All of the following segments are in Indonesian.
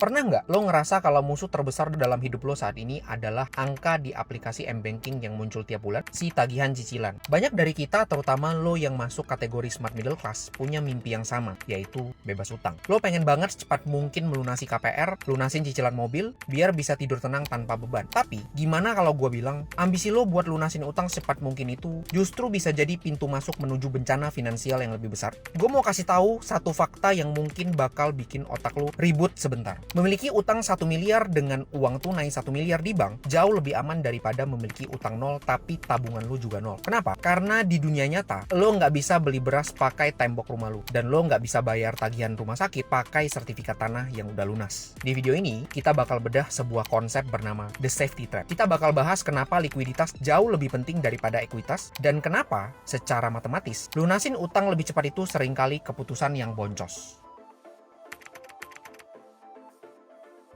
Pernah nggak lo ngerasa kalau musuh terbesar dalam hidup lo saat ini adalah angka di aplikasi m-banking yang muncul tiap bulan? Si tagihan cicilan. Banyak dari kita, terutama lo yang masuk kategori smart middle class, punya mimpi yang sama, yaitu bebas utang. Lo pengen banget secepat mungkin melunasi KPR, lunasin cicilan mobil, biar bisa tidur tenang tanpa beban. Tapi, gimana kalau gue bilang, ambisi lo buat lunasin utang secepat mungkin itu justru bisa jadi pintu masuk menuju bencana finansial yang lebih besar? Gue mau kasih tahu satu fakta yang mungkin bakal bikin otak lo ribut sebentar. Memiliki utang 1 miliar dengan uang tunai 1 miliar di bank jauh lebih aman daripada memiliki utang 0 tapi tabungan lu juga 0. Kenapa? Karena di dunia nyata lo nggak bisa beli beras pakai tembok rumah lu, dan lo nggak bisa bayar tagihan rumah sakit pakai sertifikat tanah yang udah lunas. Di video ini kita bakal bedah sebuah konsep bernama the safety trap. Kita bakal bahas kenapa likuiditas jauh lebih penting daripada ekuitas, dan kenapa secara matematis lunasin utang lebih cepat itu seringkali keputusan yang boncos.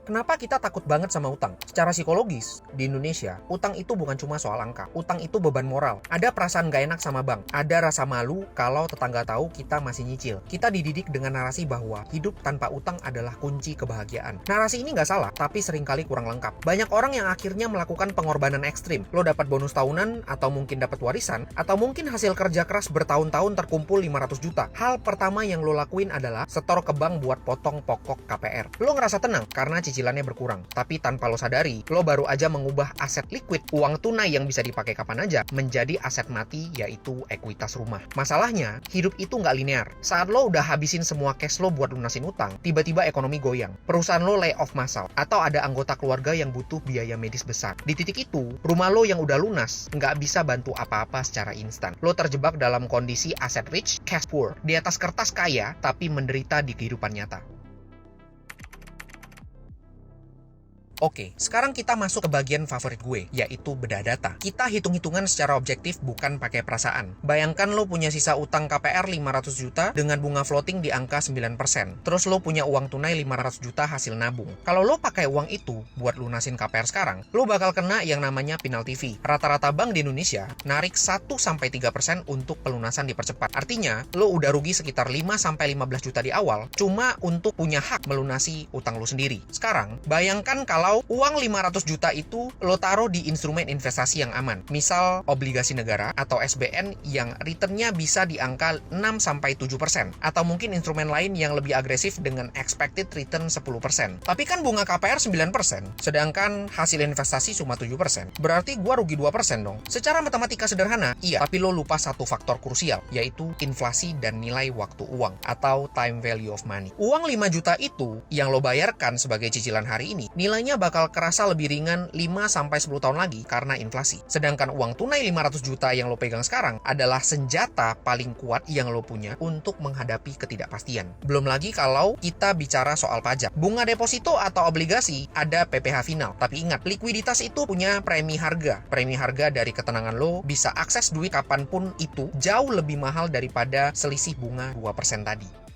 Kenapa kita takut banget sama utang? Secara psikologis, di Indonesia, utang itu bukan cuma soal angka. Utang itu beban moral. Ada perasaan gak enak sama bank. Ada rasa malu kalau tetangga tahu kita masih nyicil. Kita dididik dengan narasi bahwa hidup tanpa utang adalah kunci kebahagiaan. Narasi ini gak salah, tapi seringkali kurang lengkap. Banyak orang yang akhirnya melakukan pengorbanan ekstrim. Lo dapat bonus tahunan, atau mungkin dapat warisan, atau mungkin hasil kerja keras bertahun-tahun terkumpul 500 juta. Hal pertama yang lo lakuin adalah setor ke bank buat potong pokok KPR. Lo ngerasa tenang karena cicilannya berkurang, tapi tanpa lo sadari, lo baru aja mengubah aset liquid, uang tunai yang bisa dipakai kapan aja, menjadi aset mati, yaitu ekuitas rumah. Masalahnya, hidup itu nggak linear. Saat lo udah habisin semua cash lo buat lunasin utang, tiba-tiba ekonomi goyang, perusahaan lo lay off massal, atau ada anggota keluarga yang butuh biaya medis besar. Di titik itu, rumah lo yang udah lunas nggak bisa bantu apa-apa secara instan. Lo terjebak dalam kondisi aset rich, cash poor, di atas kertas kaya, tapi menderita di kehidupan nyata. Oke, sekarang kita masuk ke bagian favorit gue, yaitu bedah data. Kita hitung-hitungan secara objektif, bukan pakai perasaan. Bayangkan lo punya sisa utang KPR 500 juta dengan bunga floating di angka 9%. Terus lo punya uang tunai 500 juta hasil nabung. Kalau lo pakai uang itu buat lunasin KPR sekarang, lo bakal kena yang namanya penalty fee. Rata-rata bank di Indonesia narik 1-3% untuk pelunasan dipercepat. Artinya, lo udah rugi sekitar 5-15 juta di awal, cuma untuk punya hak melunasi utang lo sendiri. Sekarang, bayangkan kalau uang 500 juta itu lo taruh di instrumen investasi yang aman, misal obligasi negara atau SBN yang returnnya bisa di angka 6-7%, atau mungkin instrumen lain yang lebih agresif dengan expected return 10%. Tapi kan bunga KPR 9%, sedangkan hasil investasi cuma 7%. Berarti gua rugi 2% dong. Secara matematika sederhana, iya, tapi lo lupa satu faktor krusial, yaitu inflasi dan nilai waktu uang atau time value of money. Uang 5 juta itu yang lo bayarkan sebagai cicilan hari ini, nilainya bakal kerasa lebih ringan 5-10 tahun lagi karena inflasi. Sedangkan uang tunai 500 juta yang lo pegang sekarang adalah senjata paling kuat yang lo punya untuk menghadapi ketidakpastian. Belum lagi kalau kita bicara soal pajak. Bunga deposito atau obligasi ada PPh final. Tapi ingat, likuiditas itu punya premi harga. Premi harga dari ketenangan lo bisa akses duit kapanpun itu jauh lebih mahal daripada selisih bunga 2% tadi.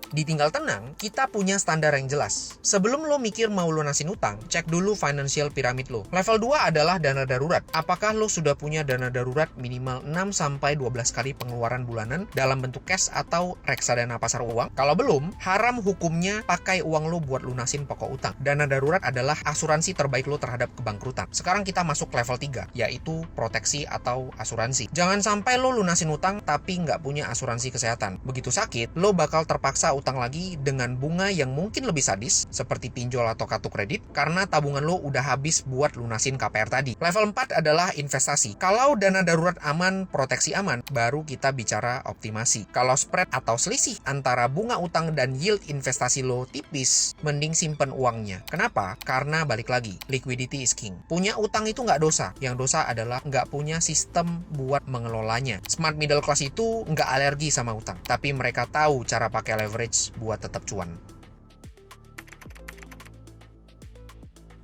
Ditinggal tenang, kita punya standar yang jelas. Sebelum lo mikir mau lunasin utang, cek dulu financial pyramid lo. Level 2 adalah dana darurat. Apakah lo sudah punya dana darurat minimal 6-12 kali pengeluaran bulanan dalam bentuk cash atau reksadana pasar uang? Kalau belum, haram hukumnya pakai uang lo buat lunasin pokok utang. Dana darurat adalah asuransi terbaik lo terhadap kebangkrutan. Sekarang kita masuk level 3, yaitu proteksi atau asuransi. Jangan sampai lo lunasin utang tapi nggak punya asuransi kesehatan. Begitu sakit, lo bakal terpaksa utang lagi dengan bunga yang mungkin lebih sadis, seperti pinjol atau kartu kredit, karena tabungan lo udah habis buat lunasin KPR tadi. Level 4 adalah investasi. Kalau dana darurat aman, proteksi aman, baru kita bicara optimasi. Kalau spread atau selisih antara bunga utang dan yield investasi lo tipis, mending simpen uangnya. Kenapa? Karena balik lagi, liquidity is king. Punya utang itu nggak dosa. Yang dosa adalah nggak punya sistem buat mengelolanya. Smart middle class itu nggak alergi sama utang, tapi mereka tahu cara pakai leverage buat tetap cuan.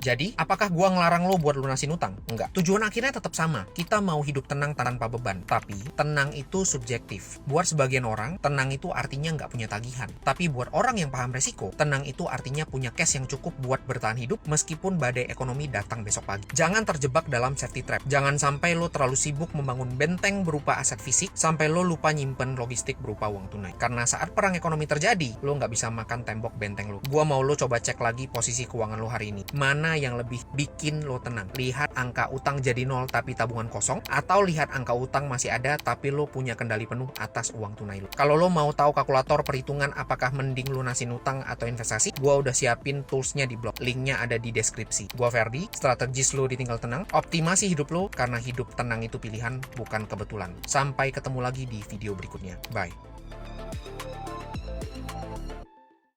Jadi, apakah gua ngelarang lo buat lunasin utang? Enggak. Tujuan akhirnya tetap sama. Kita mau hidup tenang tanpa beban. Tapi, tenang itu subjektif. Buat sebagian orang, tenang itu artinya nggak punya tagihan. Tapi buat orang yang paham resiko, tenang itu artinya punya cash yang cukup buat bertahan hidup meskipun badai ekonomi datang besok pagi. Jangan terjebak dalam safety trap. Jangan sampai lo terlalu sibuk membangun benteng berupa aset fisik, sampai lo lupa nyimpen logistik berupa uang tunai. Karena saat perang ekonomi terjadi, lo nggak bisa makan tembok benteng lo. Gua mau lo coba cek lagi posisi keuangan lo hari ini. Mana yang lebih bikin lo tenang? Lihat angka utang jadi nol tapi tabungan kosong, atau lihat angka utang masih ada tapi lo punya kendali penuh atas uang tunai lo. Kalau lo mau tahu kalkulator perhitungan apakah mending lunasin utang atau investasi, gua udah siapin toolsnya di blog. Linknya ada di deskripsi. Gua Ferdi, strategis lo ditinggal tenang. Optimasi hidup lo karena hidup tenang itu pilihan bukan kebetulan. Sampai ketemu lagi di video berikutnya. Bye.